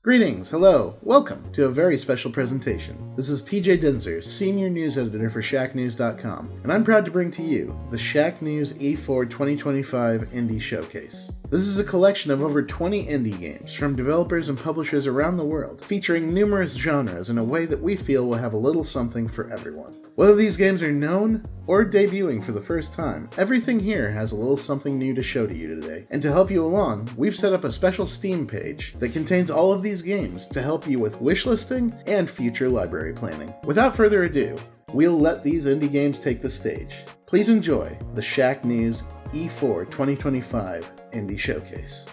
Greetings, hello, welcome to a very special presentation. This is TJ Dinzer, Senior News Editor for Shacknews.com, and I'm proud to bring to you the Shacknews E4 2025 Indie Showcase. This is a collection of over 20 indie games from developers and publishers around the world, featuring numerous genres in a way that we feel will have a little something for everyone. Whether these games are known or debuting for the first time, everything here has a little something new to show to you today. And to help you along, we've set up a special Steam page that contains all of these games to help you with wishlisting and future library planning. Without further ado, we'll let these indie games take the stage. Please enjoy the Shacknews E4 2025 Indie Showcase.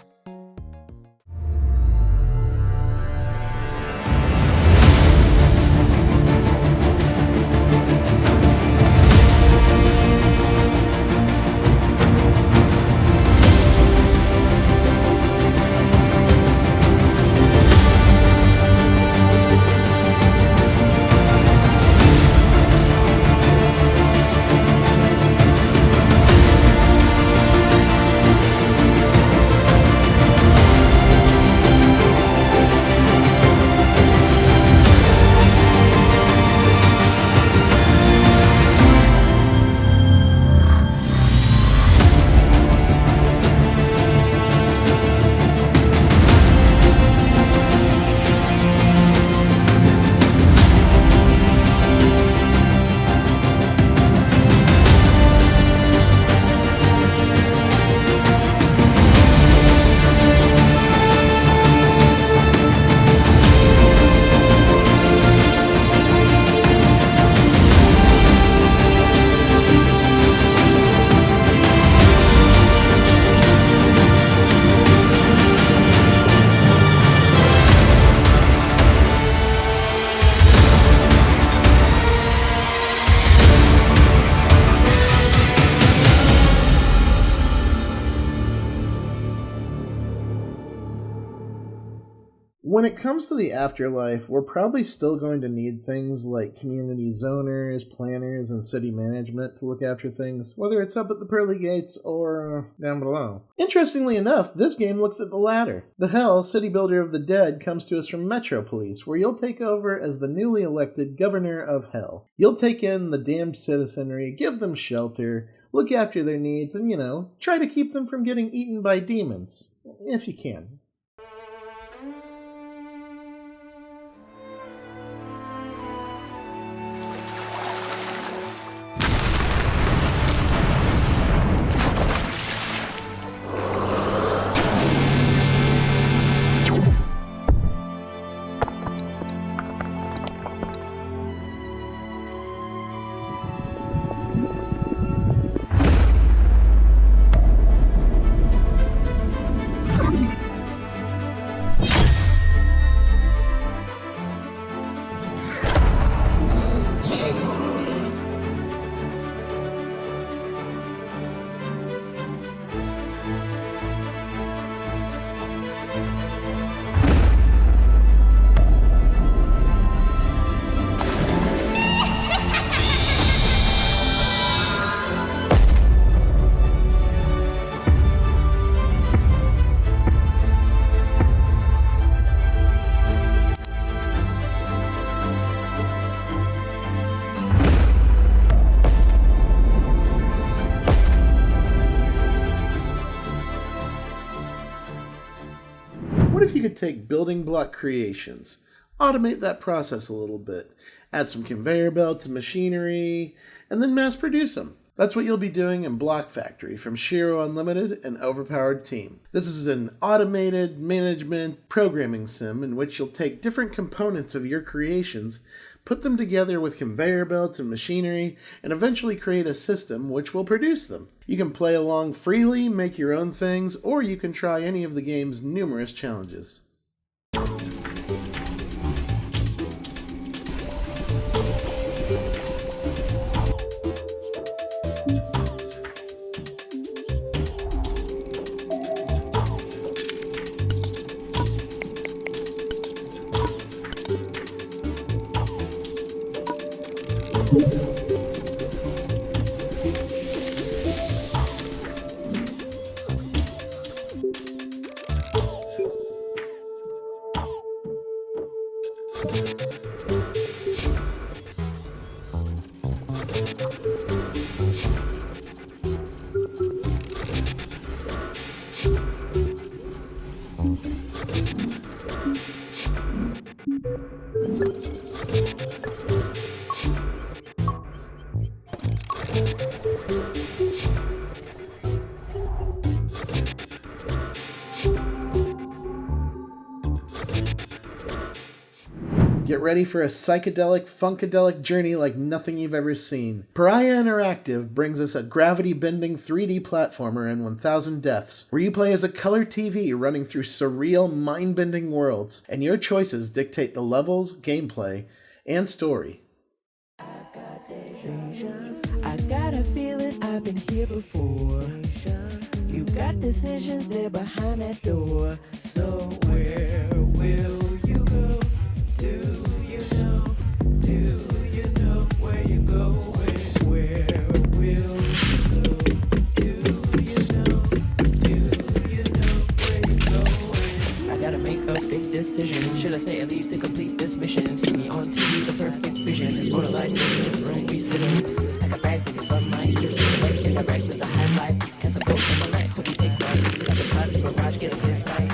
When it comes to the afterlife, we're probably still going to need things like community zoners, planners, and city management to look after things, whether it's up at the pearly gates or down below. Interestingly enough, this game looks at the latter. The Hell, city builder of the dead, comes to us from Metro Police, where you'll take over as the newly elected governor of Hell. You'll take in the damned citizenry, give them shelter, look after their needs, and, try to keep them from getting eaten by demons, if you can. What if you could take building block creations, automate that process a little bit, add some conveyor belts and machinery, and then mass produce them? That's what you'll be doing in Block Factory from Shiro Unlimited and Overpowered Team. This is an automated management programming sim in which you'll take different components of your creations, put them together with conveyor belts and machinery, and eventually create a system which will produce them. You can play along freely, make your own things, or you can try any of the game's numerous challenges. Get ready for a psychedelic, funkadelic journey like nothing you've ever seen. Pariah Interactive brings us a gravity-bending 3D platformer in 1000 Deaths, where you play as a color TV running through surreal, mind-bending worlds, and your choices dictate the levels, gameplay, and story. I got a feeling I've been here before. You got decisions there behind that door. So where will you go? Do you know? Do you know where you go? Where will you go? Do you know? Do you know where you go? I gotta make a big decision. Should I stay and leave to complete this mission? See me on TV, the perfect vision. It's more like this room we sit in. Just like a bag for the sunlight. Just get away in the back with the highlight. Cast a boat from the night. Hope you take right. Sabotage the Mirage, get a good sight.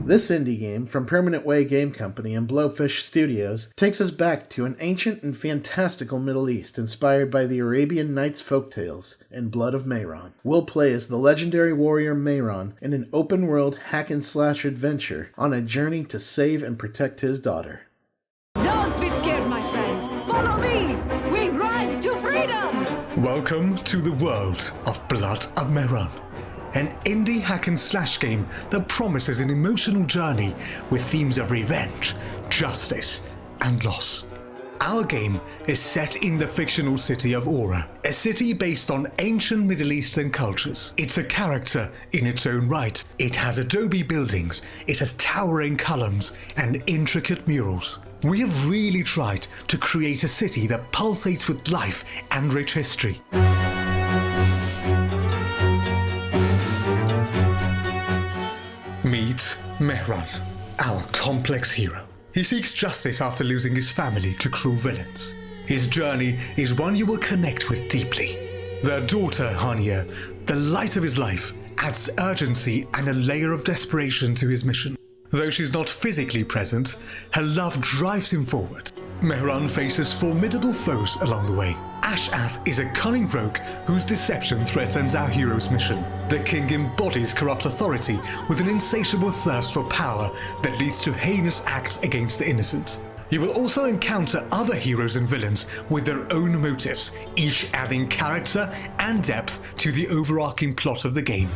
This indie game from Permanent Way Game Company and Blowfish Studios takes us back to an ancient and fantastical Middle East inspired by the Arabian Nights folktales and Blood of Mehran. We'll play as the legendary warrior Mehran in an open-world hack-and-slash adventure on a journey to save and protect his daughter. Don't be scared, my friend. Follow me. We ride to freedom. Welcome to the world of Blood of Mehran. An indie hack-and-slash game that promises an emotional journey with themes of revenge, justice, and loss. Our game is set in the fictional city of Aura, a city based on ancient Middle Eastern cultures. It's a character in its own right. It has adobe buildings, it has towering columns, and intricate murals. We have really tried to create a city that pulsates with life and rich history. Meet Mehran, our complex hero. He seeks justice after losing his family to cruel villains. His journey is one you will connect with deeply. Their daughter, Hania, the light of his life, adds urgency and a layer of desperation to his mission. Though she's not physically present, her love drives him forward. Mehran faces formidable foes along the way. Ashath is a cunning rogue whose deception threatens our hero's mission. The king embodies corrupt authority with an insatiable thirst for power that leads to heinous acts against the innocent. You will also encounter other heroes and villains with their own motives, each adding character and depth to the overarching plot of the game.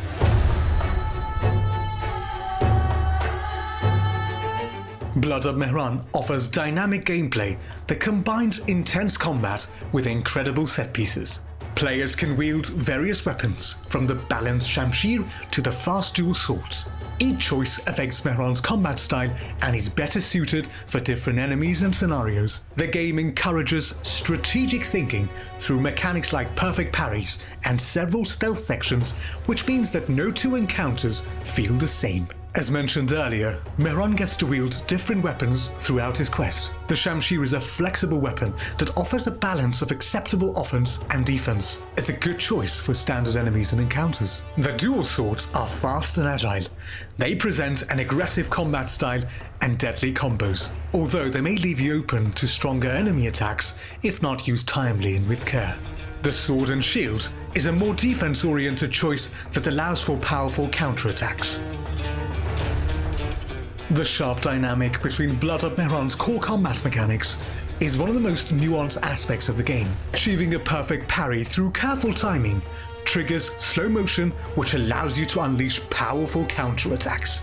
Blood of Mehran offers dynamic gameplay that combines intense combat with incredible set pieces. Players can wield various weapons, from the balanced shamshir to the fast dual swords. Each choice affects Mehran's combat style and is better suited for different enemies and scenarios. The game encourages strategic thinking through mechanics like perfect parries and several stealth sections, which means that no two encounters feel the same. As mentioned earlier, Mehran gets to wield different weapons throughout his quest. The Shamshir is a flexible weapon that offers a balance of acceptable offense and defense. It's a good choice for standard enemies and encounters. The dual swords are fast and agile. They present an aggressive combat style and deadly combos, although they may leave you open to stronger enemy attacks if not used timely and with care. The sword and shield is a more defense-oriented choice that allows for powerful counterattacks. The sharp dynamic between Blood of Mehran's core combat mechanics is one of the most nuanced aspects of the game. Achieving a perfect parry through careful timing triggers slow motion, which allows you to unleash powerful counterattacks.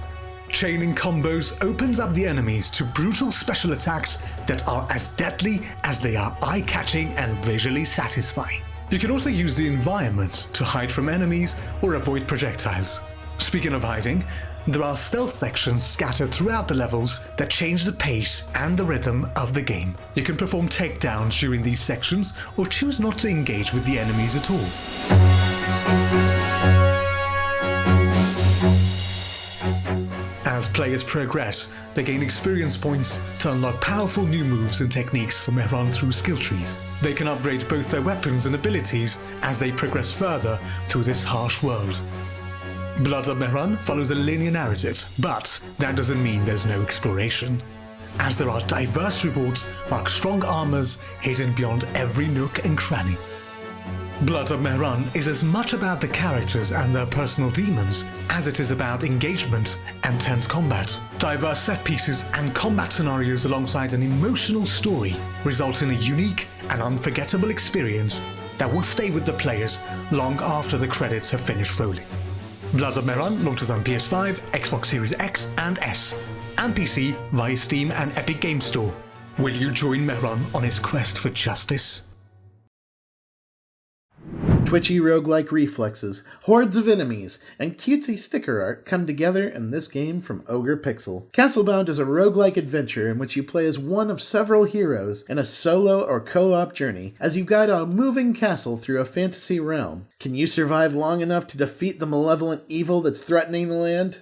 Chaining combos opens up the enemies to brutal special attacks that are as deadly as they are eye-catching and visually satisfying. You can also use the environment to hide from enemies or avoid projectiles. Speaking of hiding, there are stealth sections scattered throughout the levels that change the pace and the rhythm of the game. You can perform takedowns during these sections or choose not to engage with the enemies at all. As players progress, they gain experience points to unlock powerful new moves and techniques for Mehran through skill trees. They can upgrade both their weapons and abilities as they progress further through this harsh world. Blood of Mehran follows a linear narrative, but that doesn't mean there's no exploration, as there are diverse rewards like strong armors hidden beyond every nook and cranny. Blood of Mehran is as much about the characters and their personal demons as it is about engagement and tense combat. Diverse set pieces and combat scenarios alongside an emotional story result in a unique and unforgettable experience that will stay with the players long after the credits have finished rolling. Blood of Mehran launches on PS5, Xbox Series X and S, and PC via Steam and Epic Games Store. Will you join Mehran on his quest for justice? Twitchy roguelike reflexes, hordes of enemies, and cutesy sticker art come together in this game from Ogre Pixel. Castlebound is a roguelike adventure in which you play as one of several heroes in a solo or co-op journey as you guide a moving castle through a fantasy realm. Can you survive long enough to defeat the malevolent evil that's threatening the land?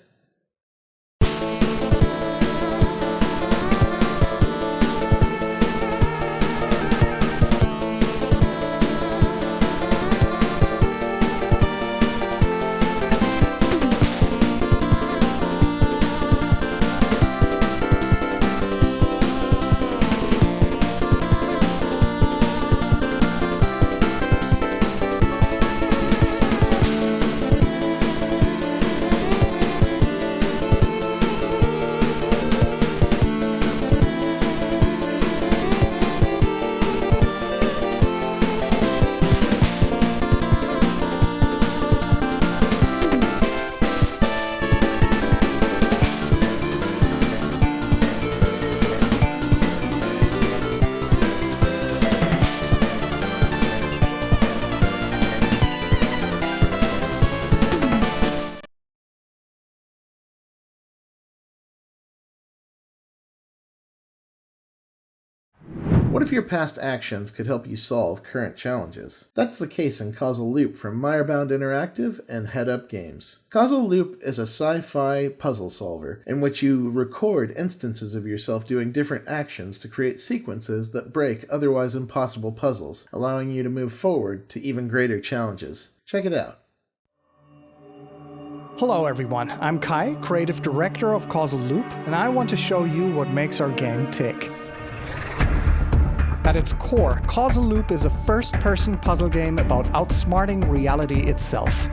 What if your past actions could help you solve current challenges? That's the case in Causal Loop from Mirebound Interactive and Head Up Games. Causal Loop is a sci-fi puzzle solver in which you record instances of yourself doing different actions to create sequences that break otherwise impossible puzzles, allowing you to move forward to even greater challenges. Check it out. Hello everyone, I'm Kai, creative director of Causal Loop, and I want to show you what makes our game tick. At its core, Causal Loop is a first-person puzzle game about outsmarting reality itself.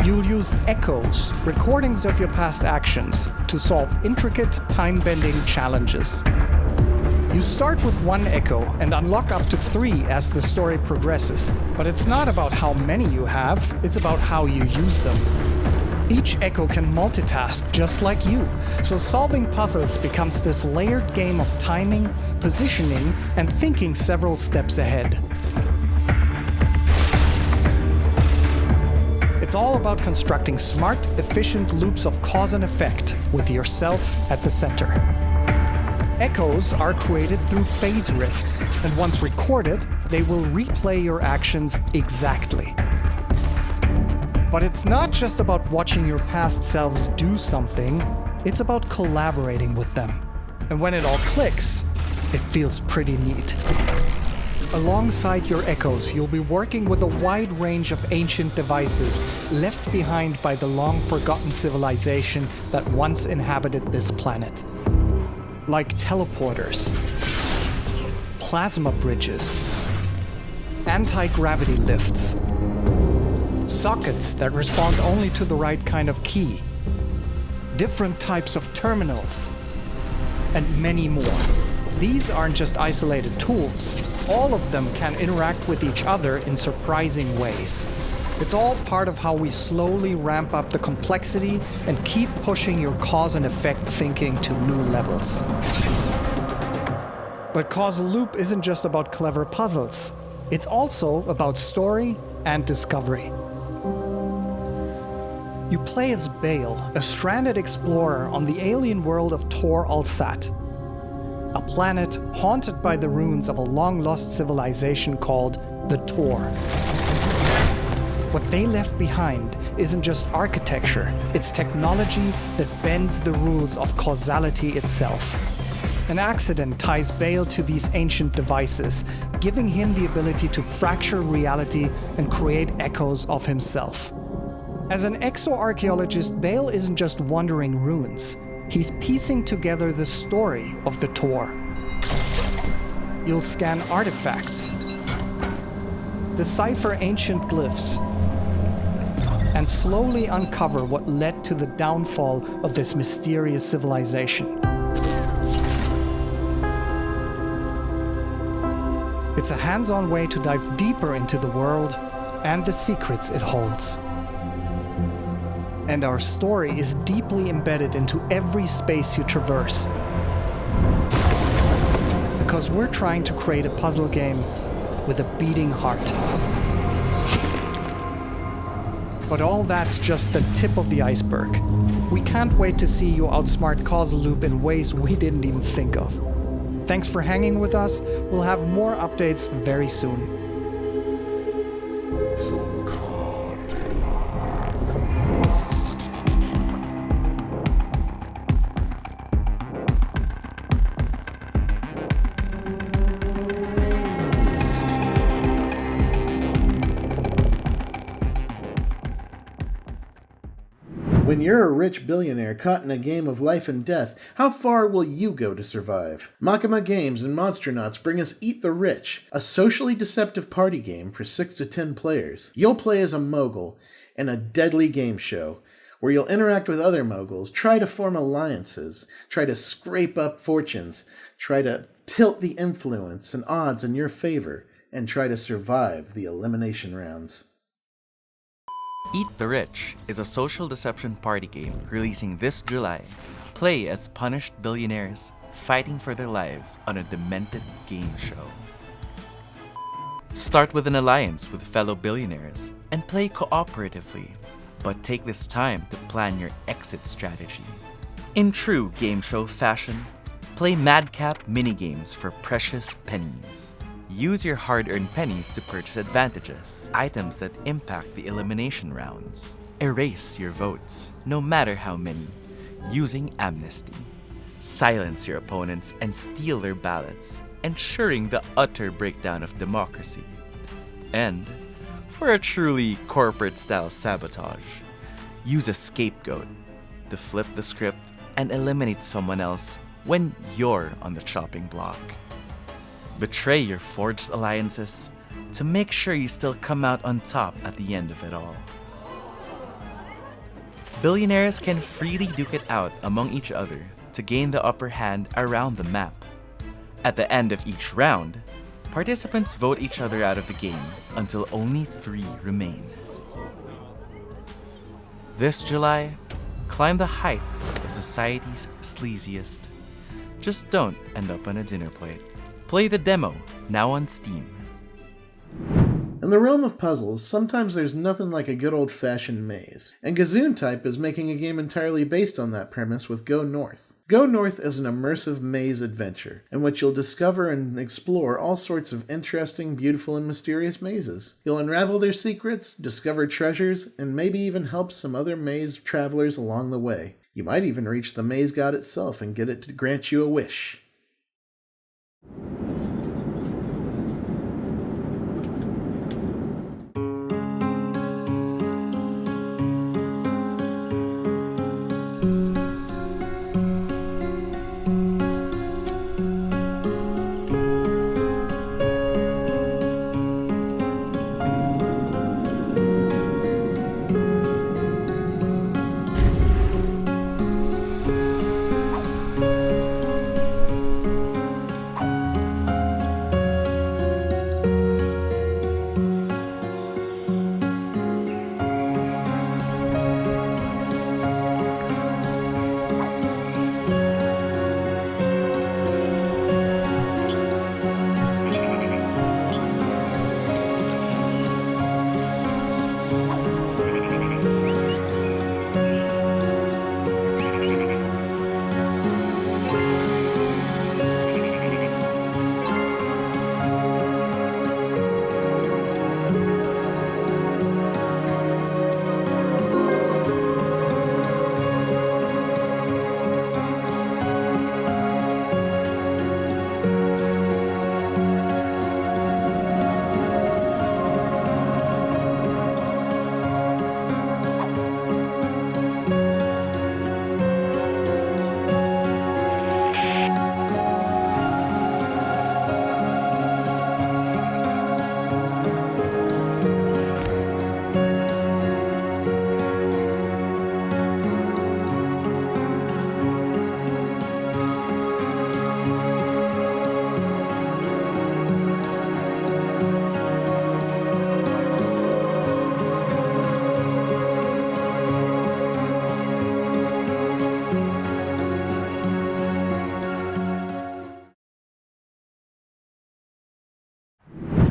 You'll use echoes, recordings of your past actions, to solve intricate, time-bending challenges. You start with one echo and unlock up to 3 as the story progresses, but it's not about how many you have, it's about how you use them. Each echo can multitask just like you, so solving puzzles becomes this layered game of timing, positioning, and thinking several steps ahead. It's all about constructing smart, efficient loops of cause and effect, with yourself at the center. Echoes are created through phase rifts, and once recorded, they will replay your actions exactly. But it's not just about watching your past selves do something, it's about collaborating with them. And when it all clicks, it feels pretty neat. Alongside your echoes, you'll be working with a wide range of ancient devices left behind by the long-forgotten civilization that once inhabited this planet. Like teleporters, plasma bridges, anti-gravity lifts, sockets that respond only to the right kind of key, different types of terminals, and many more. These aren't just isolated tools. All of them can interact with each other in surprising ways. It's all part of how we slowly ramp up the complexity and keep pushing your cause and effect thinking to new levels. But Causal Loop isn't just about clever puzzles. It's also about story and discovery. You play as Bale, a stranded explorer on the alien world of Tor Alsat, a planet haunted by the ruins of a long-lost civilization called the Tor. What they left behind isn't just architecture, it's technology that bends the rules of causality itself. An accident ties Bale to these ancient devices, giving him the ability to fracture reality and create echoes of himself. As an exoarchaeologist, Bale isn't just wandering ruins. He's piecing together the story of the Tor. You'll scan artifacts, decipher ancient glyphs, and slowly uncover what led to the downfall of this mysterious civilization. It's a hands-on way to dive deeper into the world and the secrets it holds. And our story is deeply embedded into every space you traverse. Because we're trying to create a puzzle game with a beating heart. But all that's just the tip of the iceberg. We can't wait to see you outsmart Causal Loop in ways we didn't even think of. Thanks for hanging with us. We'll have more updates very soon. When you're a rich billionaire caught in a game of life and death, how far will you go to survive? Makima Games and Monsternauts bring us Eat the Rich, a socially deceptive party game for 6 to 10 players. You'll play as a mogul in a deadly game show where you'll interact with other moguls, try to form alliances, try to scrape up fortunes, try to tilt the influence and odds in your favor, and try to survive the elimination rounds. Eat the Rich is a social deception party game releasing this July. Play as punished billionaires fighting for their lives on a demented game show. Start with an alliance with fellow billionaires and play cooperatively, but take this time to plan your exit strategy. In true game show fashion, play madcap minigames for precious pennies. Use your hard-earned pennies to purchase advantages, items that impact the elimination rounds. Erase your votes, no matter how many, using amnesty. Silence your opponents and steal their ballots, ensuring the utter breakdown of democracy. And, for a truly corporate-style sabotage, use a scapegoat to flip the script and eliminate someone else when you're on the chopping block. Betray your forged alliances to make sure you still come out on top at the end of it all. Billionaires can freely duke it out among each other to gain the upper hand around the map. At the end of each round, participants vote each other out of the game until only 3 remain. This July, climb the heights of society's sleaziest. Just don't end up on a dinner plate. Play the demo, now on Steam. In the realm of puzzles, sometimes there's nothing like a good old-fashioned maze, and Gazoon is making a game entirely based on that premise with Go North. Go North is an immersive maze adventure, in which you'll discover and explore all sorts of interesting, beautiful, and mysterious mazes. You'll unravel their secrets, discover treasures, and maybe even help some other maze travelers along the way. You might even reach the maze god itself and get it to grant you a wish.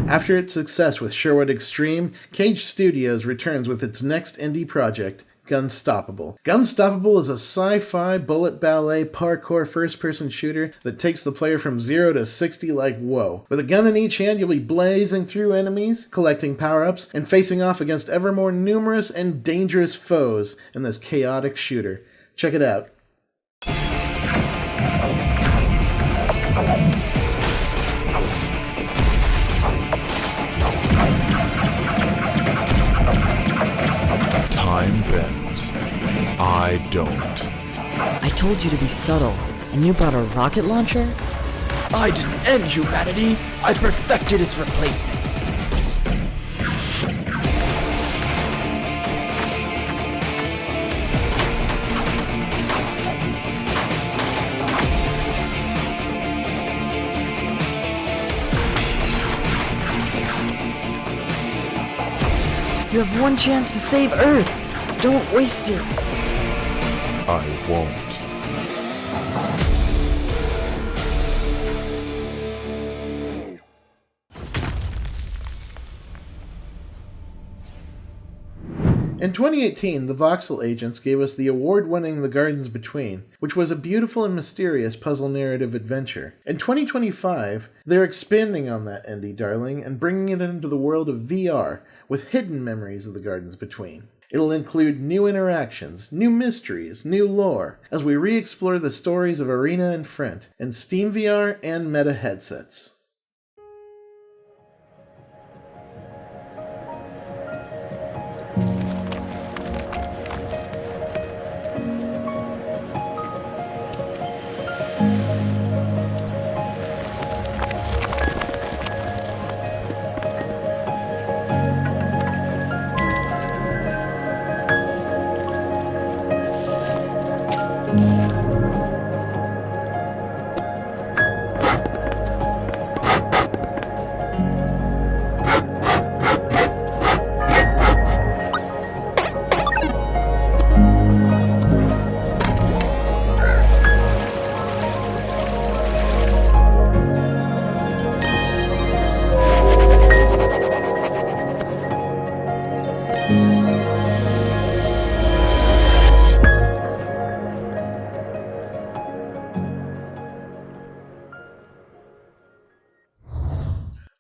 After its success with Sherwood Extreme, Cage Studios returns with its next indie project, Gunstoppable. Gunstoppable is a sci-fi bullet ballet parkour first-person shooter that takes the player from 0 to 60 like whoa. With a gun in each hand, you'll be blazing through enemies, collecting power-ups, and facing off against ever more numerous and dangerous foes in this chaotic shooter. Check it out. Time bends. I don't. I told you to be subtle, and you brought a rocket launcher? I didn't end humanity. I perfected its replacement. You have one chance to save Earth. Don't waste it. I won't. In 2018, the Voxel agents gave us the award-winning The Gardens Between, which was a beautiful and mysterious puzzle narrative adventure. In 2025, they're expanding on that indie darling and bringing it into the world of VR with hidden memories of The Gardens Between. It'll include new interactions, new mysteries, new lore, as we re-explore the stories of Arena and Front in Steam VR and Meta headsets.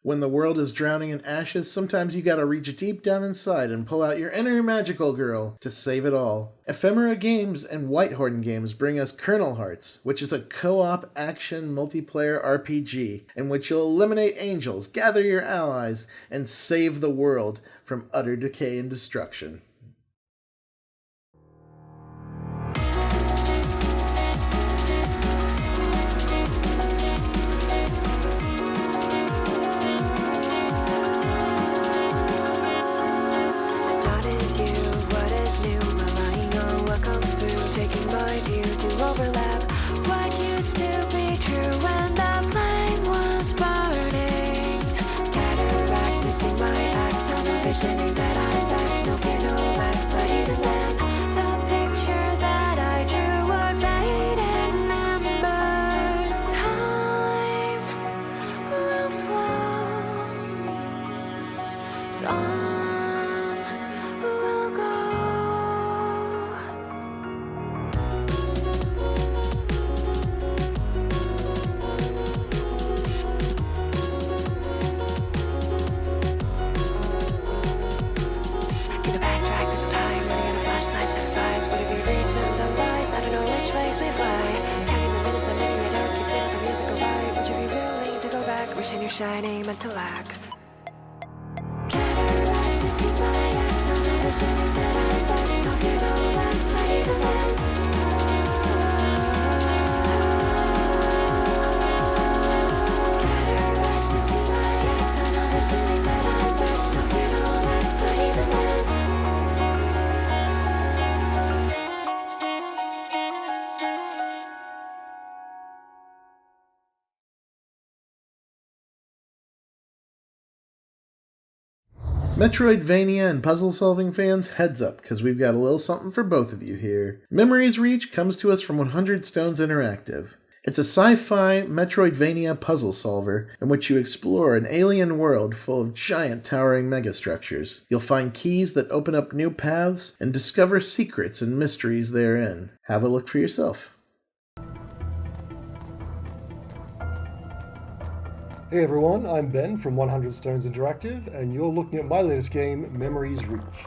When the world is drowning in ashes, sometimes you gotta reach deep down inside and pull out your inner magical girl to save it all. Ephemera Games and Whitehorn Games bring us Kernal Hearts, which is a co-op action multiplayer RPG in which you'll eliminate angels, gather your allies, and save the world from utter decay and destruction. Shining mental lack. Metroidvania and puzzle-solving fans, heads up, because we've got a little something for both of you here. Memories Reach comes to us from 100 Stones Interactive. It's a sci-fi metroidvania puzzle solver in which you explore an alien world full of giant towering megastructures. You'll find keys that open up new paths and discover secrets and mysteries therein. Have a look for yourself. Hey everyone, I'm Ben from 100 Stones Interactive, and you're looking at my latest game, Memories Reach.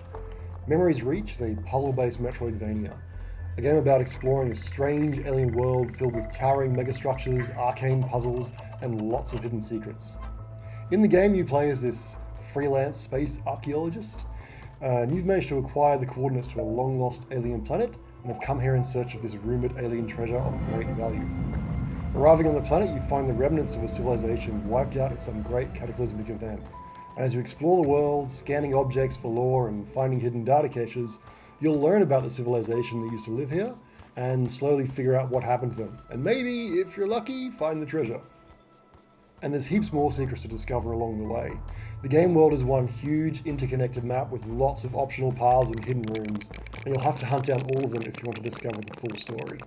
Memories Reach is a puzzle-based Metroidvania, a game about exploring a strange alien world filled with towering megastructures, arcane puzzles, and lots of hidden secrets. In the game, you play as this freelance space archaeologist, and you've managed to acquire the coordinates to a long-lost alien planet, and have come here in search of this rumored alien treasure of great value. Arriving on the planet, you find the remnants of a civilization wiped out in some great cataclysmic event. And as you explore the world, scanning objects for lore and finding hidden data caches, you'll learn about the civilization that used to live here and slowly figure out what happened to them. And maybe, if you're lucky, find the treasure. And there's heaps more secrets to discover along the way. The game world is one huge interconnected map with lots of optional paths and hidden rooms, and you'll have to hunt down all of them if you want to discover the full story.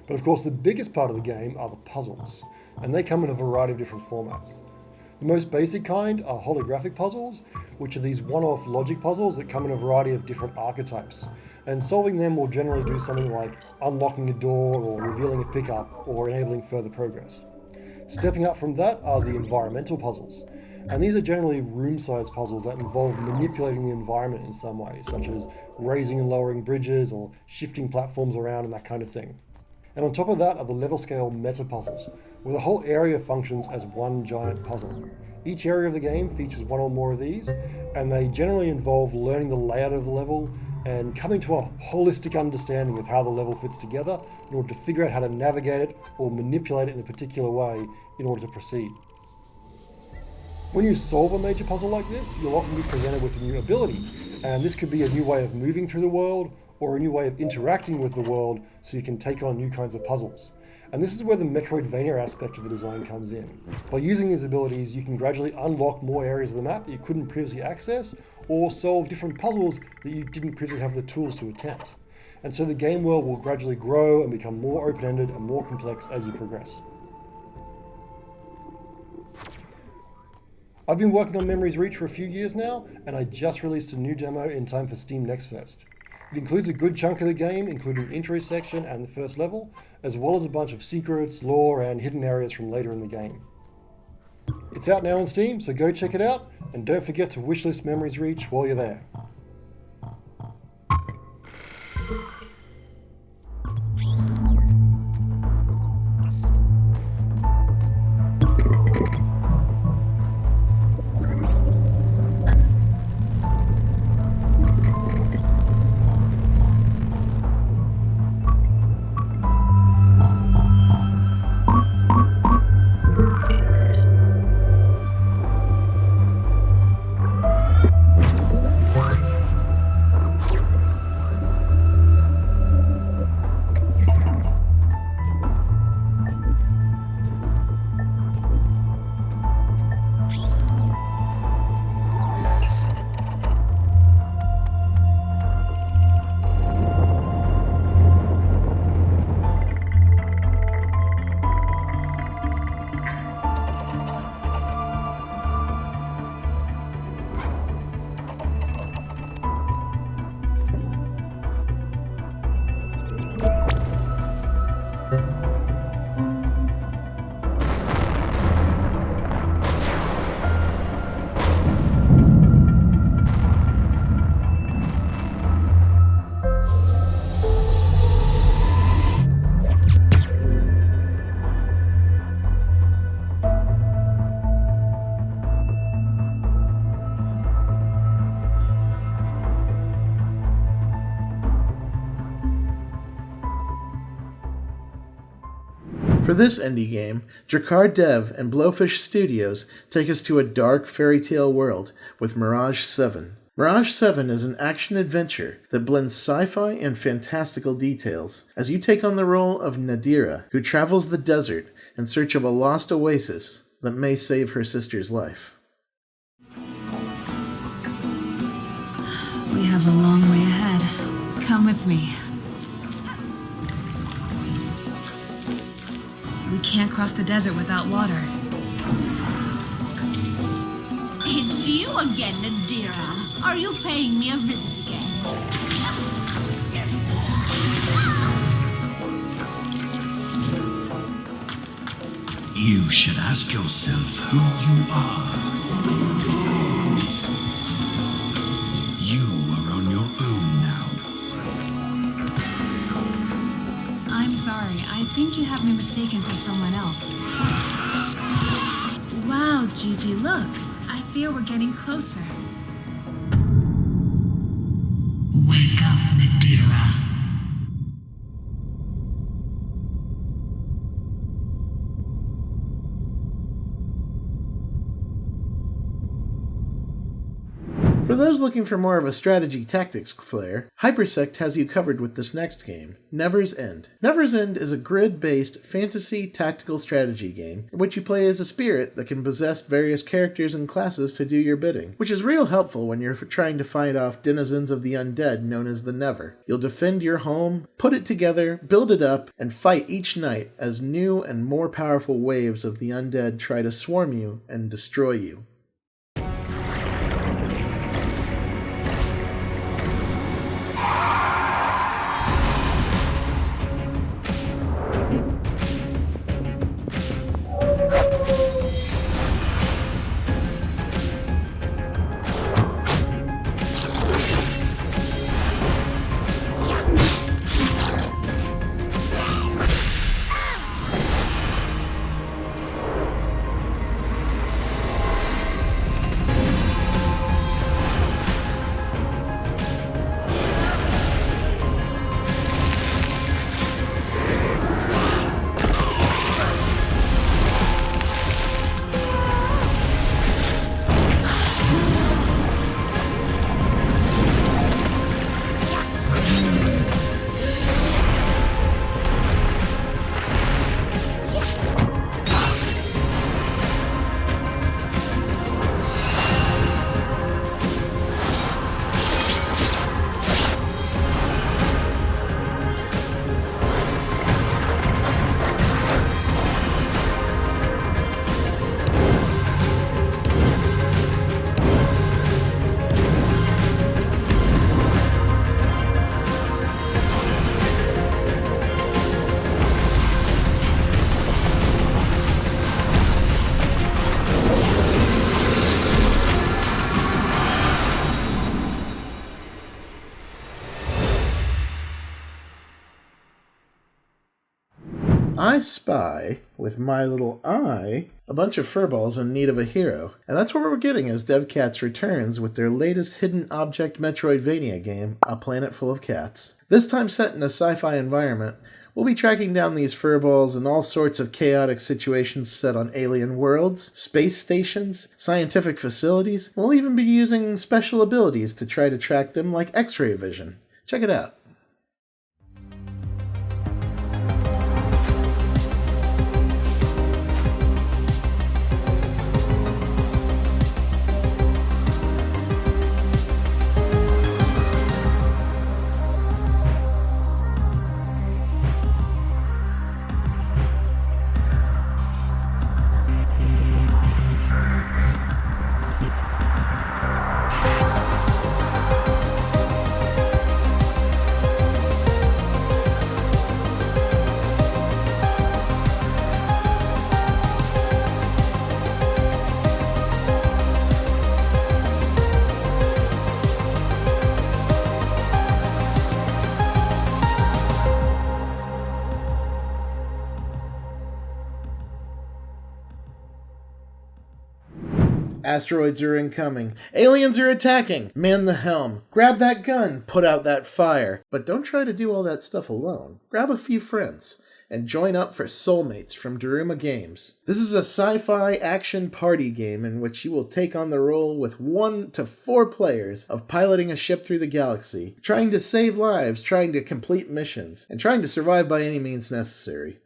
But of course, the biggest part of the game are the puzzles, and they come in a variety of different formats. The most basic kind are holographic puzzles, which are these one-off logic puzzles that come in a variety of different archetypes, and solving them will generally do something like unlocking a door or revealing a pickup or enabling further progress. Stepping up from that are the environmental puzzles, and these are generally room-sized puzzles that involve manipulating the environment in some way, such as raising and lowering bridges or shifting platforms around and that kind of thing. And on top of that are the level scale meta puzzles, where the whole area functions as one giant puzzle. Each area of the game features one or more of these, and they generally involve learning the layout of the level and coming to a holistic understanding of how the level fits together in order to figure out how to navigate it or manipulate it in a particular way in order to proceed. When you solve a major puzzle like this, you'll often be presented with a new ability, and this could be a new way of moving through the world or a new way of interacting with the world so you can take on new kinds of puzzles. And this is where the Metroidvania aspect of the design comes in. By using these abilities, you can gradually unlock more areas of the map that you couldn't previously access, or solve different puzzles that you didn't previously have the tools to attempt. And so the game world will gradually grow and become more open-ended and more complex as you progress. I've been working on Memories Reach for a few years now, and I just released a new demo in time for Steam Next Fest. It includes a good chunk of the game, including the intro section and the first level, as well as a bunch of secrets, lore, and hidden areas from later in the game. It's out now on Steam, so go check it out, and don't forget to wishlist Memories Reach while you're there. For this indie game, Drakkar Dev and Blowfish Studios take us to a dark fairy tale world with Mirage 7. Mirage 7 is an action-adventure that blends sci-fi and fantastical details as you take on the role of Nadira, who travels the desert in search of a lost oasis that may save her sister's life. We have a long way ahead. Come with me. can't cross the desert without water. It's you again, Nadira. Are you paying me a visit again? You should ask yourself who you are. You are on your own now. I'm sorry. I think you have me mistaken for someone else. Wow, Gigi, look. I feel we're getting closer. Wake up, Nadira. For those looking for more of a strategy tactics flair, Hypersect has you covered with this next game, Never's End. Never's End is a grid-based fantasy tactical strategy game in which you play as a spirit that can possess various characters and classes to do your bidding, which is real helpful when you're trying to fight off denizens of the undead known as the Never. You'll defend your home, put it together, build it up, and fight each night as new and more powerful waves of the undead try to swarm you and destroy you. I spy, with my little eye, a bunch of furballs in need of a hero, and that's what we're getting as DevCats returns with their latest hidden object metroidvania game, A Planet Full of Cats. This time set in a sci-fi environment, we'll be tracking down these furballs in all sorts of chaotic situations set on alien worlds, space stations, scientific facilities, and we'll even be using special abilities to try to track them like X-ray vision. Check it out. Asteroids are incoming. Aliens are attacking. Man the helm. Grab that gun. Put out that fire. But don't try to do all that stuff alone. Grab a few friends and join up for Soulmates from Daruma Games. This is a sci-fi action party game in which you will take on the role with 1 to 4 players of piloting a ship through the galaxy, trying to save lives, trying to complete missions, and trying to survive by any means necessary.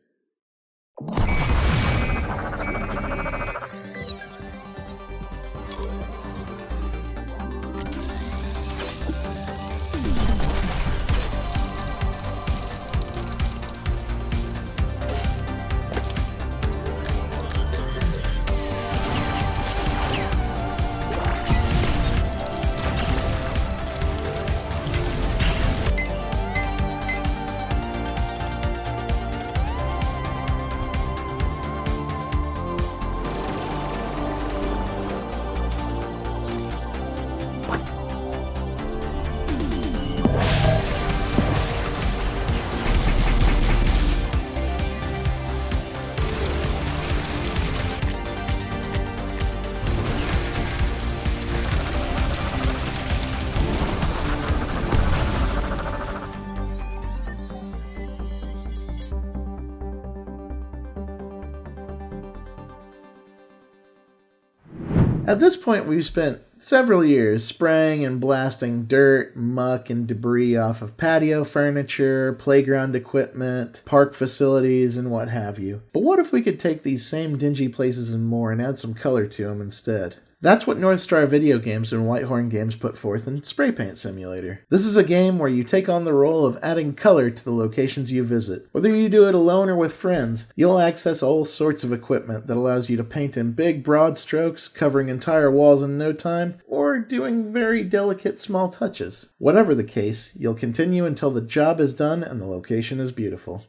At this point, we've spent several years spraying and blasting dirt, muck, and debris off of patio furniture, playground equipment, park facilities, and what have you. But what if we could take these same dingy places and more and add some color to them instead? That's what North Star Video Games and Whitehorn Games put forth in Spray Paint Simulator. This is a game where you take on the role of adding color to the locations you visit. Whether you do it alone or with friends, you'll access all sorts of equipment that allows you to paint in big, broad strokes, covering entire walls in no time, or doing very delicate small touches. Whatever the case, you'll continue until the job is done and the location is beautiful.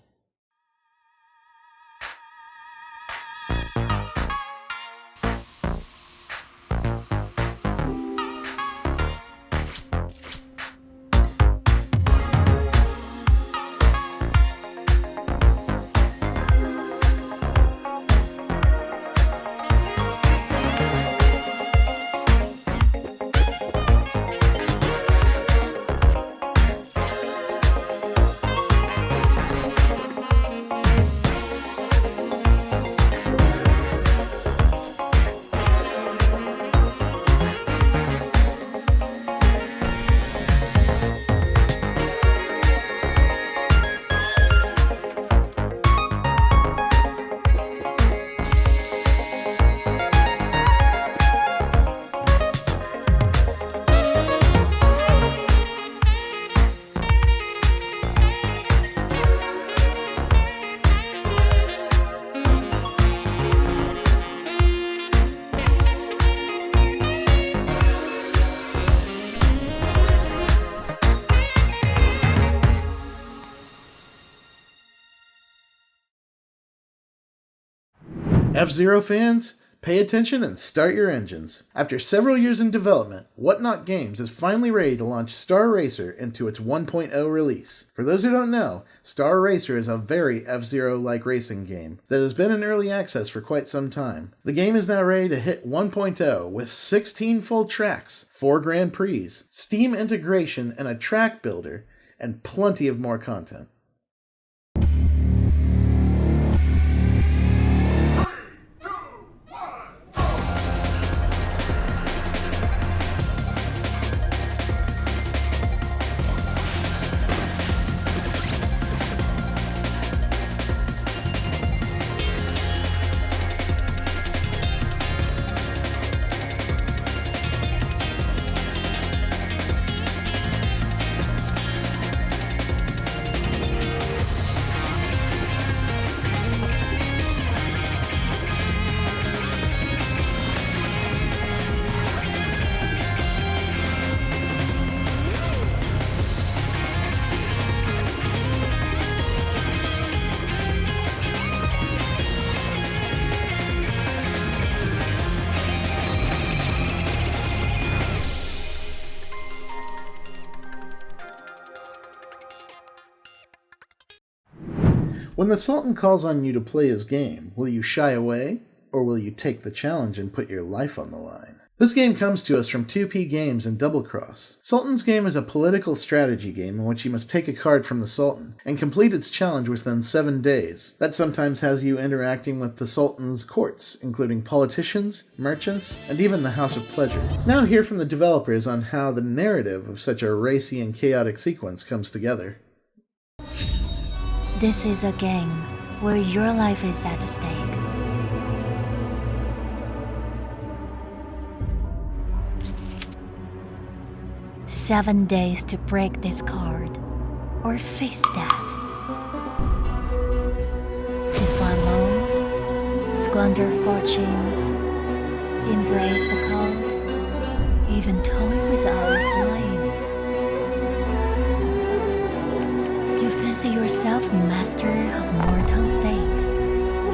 F-Zero fans, pay attention and start your engines. After several years in development, Whatnot Games is finally ready to launch Star Racer into its 1.0 release. For those who don't know, Star Racer is a very F-Zero-like racing game that has been in early access for quite some time. The game is now ready to hit 1.0 with 16 full tracks, 4 Grand Prix, Steam integration and a track builder, and plenty of more content. When the Sultan calls on you to play his game, will you shy away, or will you take the challenge and put your life on the line? This game comes to us from 2P Games and Double Cross. Sultan's game is a political strategy game in which you must take a card from the Sultan and complete its challenge within 7 days. That sometimes has you interacting with the Sultan's courts, including politicians, merchants, and even the House of Pleasure. Now hear from the developers on how the narrative of such a racy and chaotic sequence comes together. This is a game where your life is at stake. "7 days to break this card, or face death. Defy loans, squander fortunes, embrace the cold, even toy with others' lives. You fancy yourself master of mortal fates,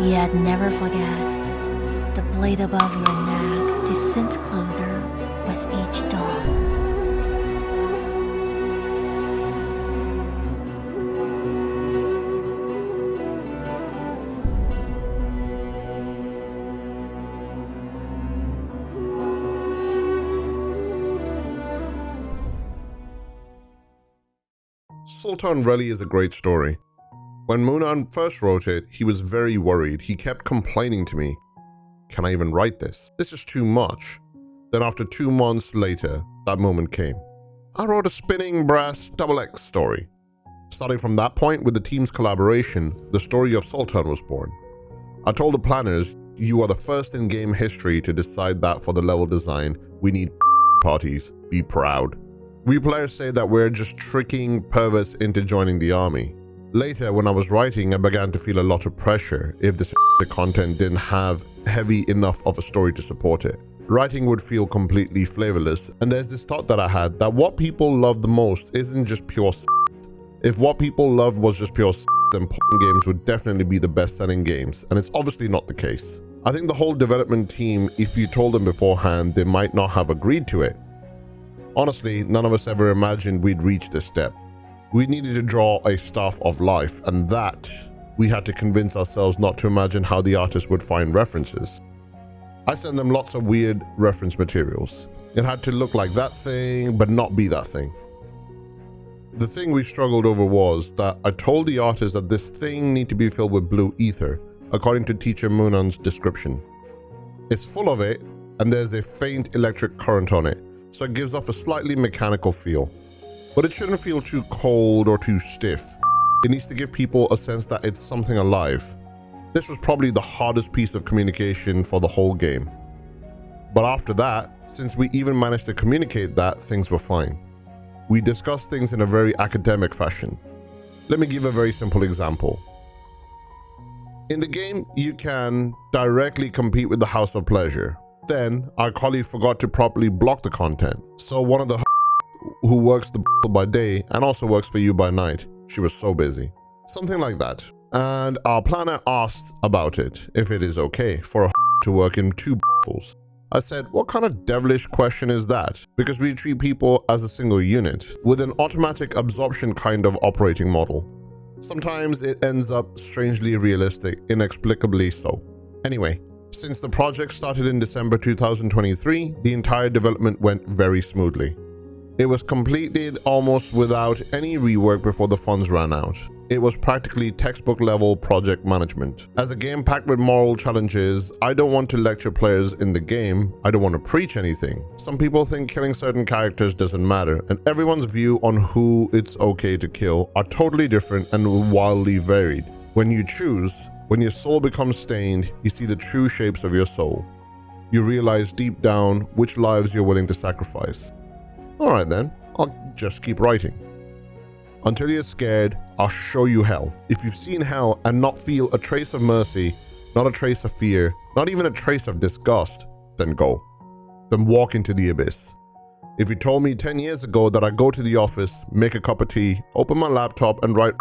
yet never forget the blade above your neck descends closer with each dawn. Sultan really is a great story. When Mehran first wrote it, he was very worried. He kept complaining to me, "Can I even write this? This is too much." Then after 2 months later, that moment came. I wrote a spinning brass XX story. Starting from that point, with the team's collaboration, the story of Sultan was born. I told the planners, you are the first in game history to decide that for the level design, we need parties. Be proud. We players say that we're just tricking perverts into joining the army. Later, when I was writing, I began to feel a lot of pressure if the content didn't have heavy enough of a story to support it. Writing would feel completely flavorless, and there's this thought that I had that what people love the most isn't just pure If what people loved was just pure then games would definitely be the best-selling games, and it's obviously not the case. I think the whole development team, if you told them beforehand, they might not have agreed to it. Honestly, none of us ever imagined we'd reach this step. We needed to draw a staff of life, and that we had to convince ourselves not to imagine how the artist would find references. I sent them lots of weird reference materials. It had to look like that thing, but not be that thing. The thing we struggled over was that I told the artist that this thing need to be filled with blue ether, according to teacher Mehran's description. It's full of it, and there's a faint electric current on it, so it gives off a slightly mechanical feel. But it shouldn't feel too cold or too stiff. It needs to give people a sense that it's something alive. This was probably the hardest piece of communication for the whole game. But after that, since we even managed to communicate that, things were fine. We discussed things in a very academic fashion. Let me give a very simple example. In the game, you can directly compete with the House of Pleasure. Then, our colleague forgot to properly block the content. So one of the who works the by day and also works for you by night, she was so busy. Something like that. And our planner asked about it, if it is okay for a to work in 2 fools. I said, what kind of devilish question is that? Because we treat people as a single unit, with an automatic absorption kind of operating model. Sometimes it ends up strangely realistic, inexplicably so. Anyway, since the project started in December 2023, the entire development went very smoothly. It was completed almost without any rework before the funds ran out. It was practically textbook level project management. As a game packed with moral challenges, I don't want to lecture players in the game, I don't want to preach anything. Some people think killing certain characters doesn't matter, and everyone's view on who it's okay to kill are totally different and wildly varied. When you choose, when your soul becomes stained, you see the true shapes of your soul. You realize deep down which lives you're willing to sacrifice. Alright then, I'll just keep writing. Until you're scared, I'll show you hell. If you've seen hell and not feel a trace of mercy, not a trace of fear, not even a trace of disgust, then go. Then walk into the abyss. If you told me 10 years ago that I'd go to the office, make a cup of tea, open my laptop and write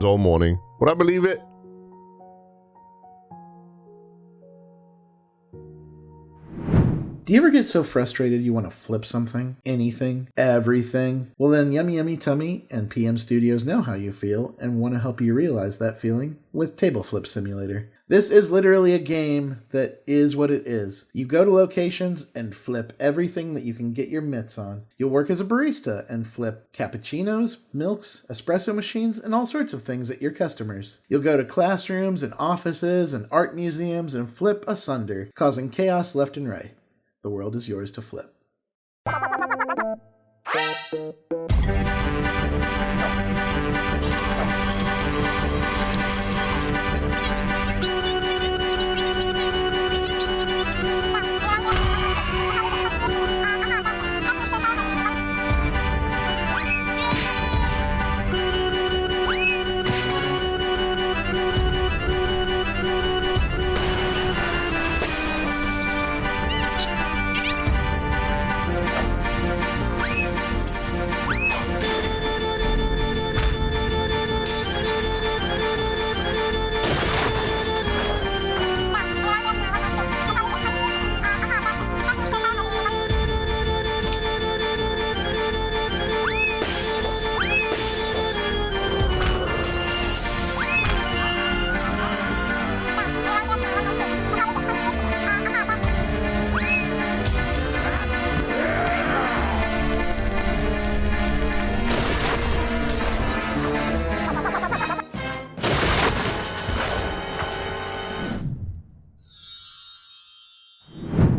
all morning, would I believe it? Do you ever get so frustrated you want to flip something? Anything? Everything? Well then, Yummy Yummy Tummy and PM Studios know how you feel and want to help you realize that feeling with Table Flip Simulator. This is literally a game that is what it is. You go to locations and flip everything that you can get your mitts on. You'll work as a barista and flip cappuccinos, milks, espresso machines, and all sorts of things at your customers. You'll go to classrooms and offices and art museums and flip asunder, causing chaos left and right. The world is yours to flip.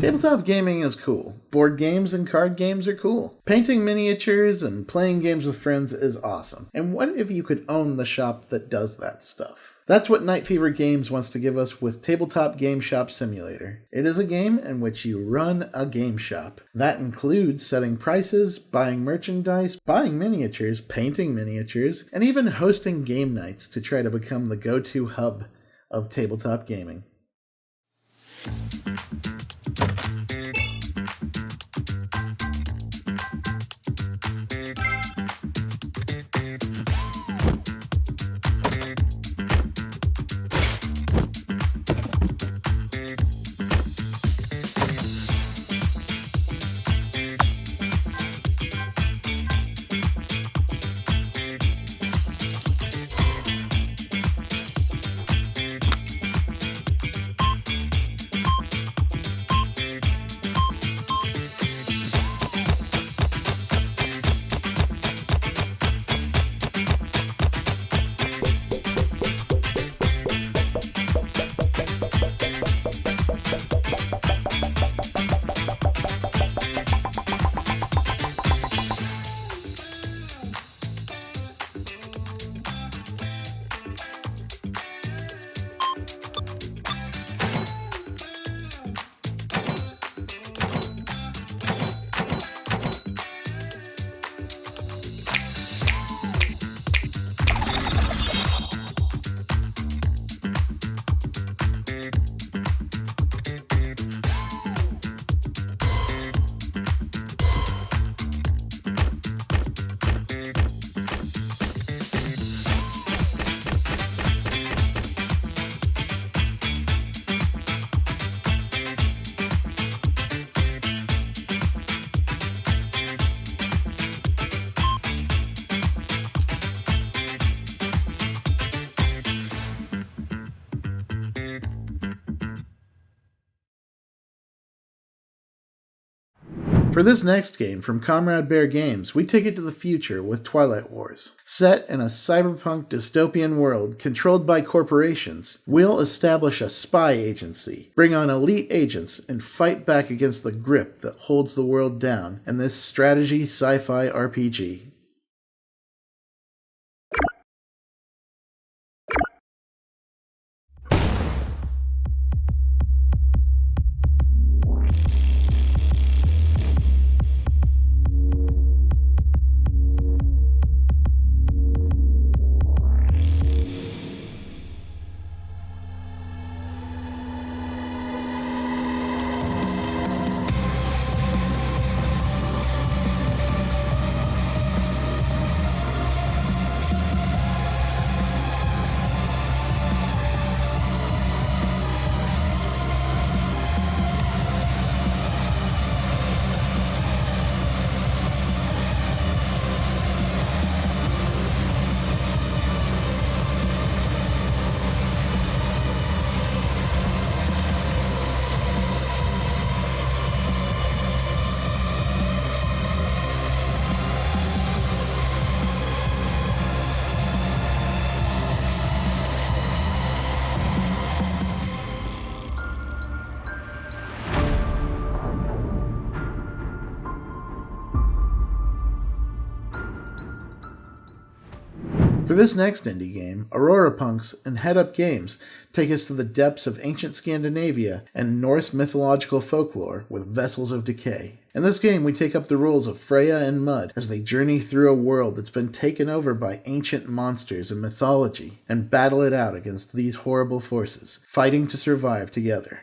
Tabletop gaming is cool. Board games and card games are cool. Painting miniatures and playing games with friends is awesome. And what if you could own the shop that does that stuff? That's what Night Fever Games wants to give us with Tabletop Game Shop Simulator. It is a game in which you run a game shop. That includes setting prices, buying merchandise, buying miniatures, painting miniatures, and even hosting game nights to try to become the go-to hub of tabletop gaming. For this next game from Comrade Bear Games, we take it to the future with Twilight Wars. Set in a cyberpunk dystopian world controlled by corporations, we'll establish a spy agency, bring on elite agents, and fight back against the grip that holds the world down in this strategy sci-fi RPG. For this next indie game, Aurora Punks and Head Up Games take us to the depths of ancient Scandinavia and Norse mythological folklore with Vessels of Decay. In this game, we take up the roles of Freya and Mud as they journey through a world that's been taken over by ancient monsters and mythology and battle it out against these horrible forces, fighting to survive together.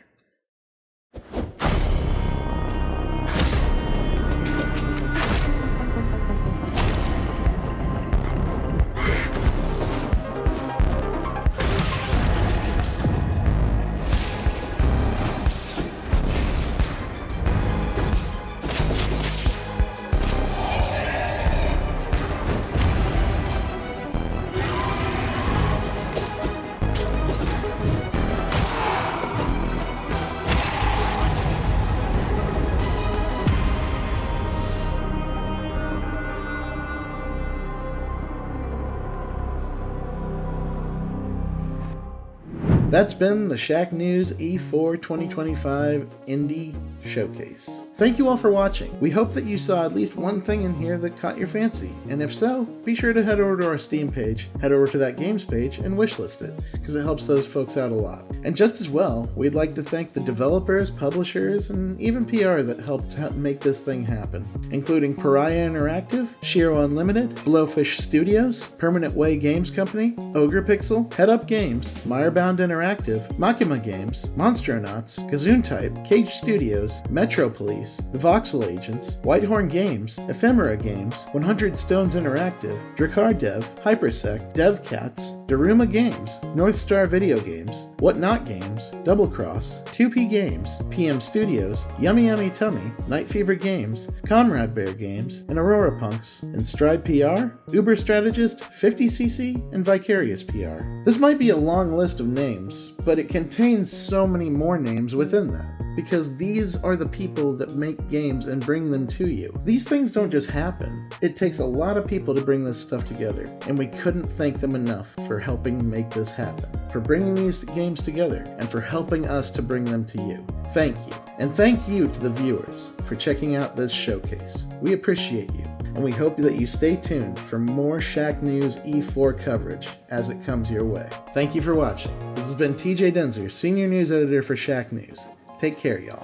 That's been the Shacknews E4 2025 Indie Showcase. Thank you all for watching. We hope that you saw at least one thing in here that caught your fancy, and if so, be sure to head over to our Steam page, head over to that games page, and wishlist it, because it helps those folks out a lot. And just as well, we'd like to thank the developers, publishers, and even PR that helped make this thing happen, including Pariah Interactive, Shiro Unlimited, Blowfish Studios, Permanent Way Games Company, Ogre Pixel, Head Up Games, Mirebound Interactive, Makima Games, Monstronauts, Gazoon-Type, Cage Studios, Metro Police, The Voxel Agents, Whitehorn Games, Ephemera Games, 100 Stones Interactive, Drakkar Dev, Hypersect, DevCats, Daruma Games, North Star Video Games, Whatnot Games, Double Cross, 2P Games, PM Studios, Yummy Yummy Tummy, Night Fever Games, Comrade Bear Games, and Aurora Punks, and Stride PR, Uber Strategist, 50cc, and Vicarious PR. This might be a long list of names, but it contains so many more names within that, because these are the people that make games and bring them to you. These things don't just happen. It takes a lot of people to bring this stuff together, and we couldn't thank them enough for helping make this happen, for bringing these games together, and for helping us to bring them to you. Thank you. And thank you to the viewers for checking out this showcase. We appreciate you, and we hope that you stay tuned for more Shacknews E4 coverage as it comes your way. Thank you for watching. This has been TJ Denzer, Senior News Editor for Shacknews. Take care, y'all.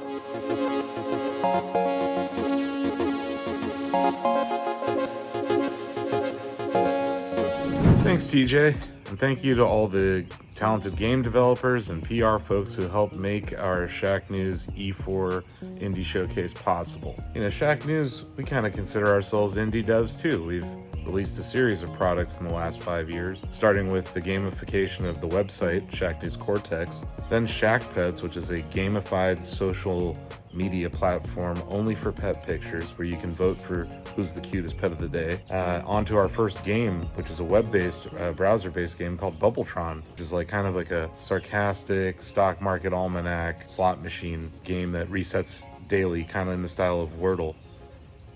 Thanks, TJ, and thank you to all the talented game developers and PR folks who helped make our Shacknews E4 Indie Showcase possible. You know, Shacknews, we kind of consider ourselves indie devs too. We've released a series of products in the last 5 years, starting with the gamification of the website, Shacknews Cortex, then Shack Pets, which is a gamified social media platform only for pet pictures, where you can vote for who's the cutest pet of the day, onto our first game, which is a web-based, browser-based game called Bubbletron, which is like kind of like a sarcastic stock market almanac slot machine game that resets daily, kind of in the style of Wordle.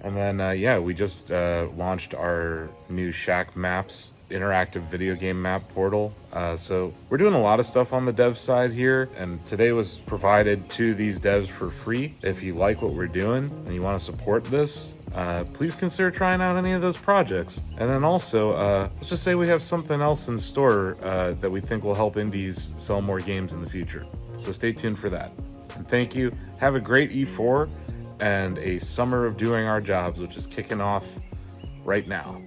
And then, we just launched our new Shack Maps interactive video game map portal. So we're doing a lot of stuff on the dev side here, and today was provided to these devs for free. If you like what we're doing and you want to support this, please consider trying out any of those projects. And then also, let's just say we have something else in store that we think will help indies sell more games in the future. So stay tuned for that. And thank you. Have a great E4 and a summer of doing our jobs, which is kicking off right now.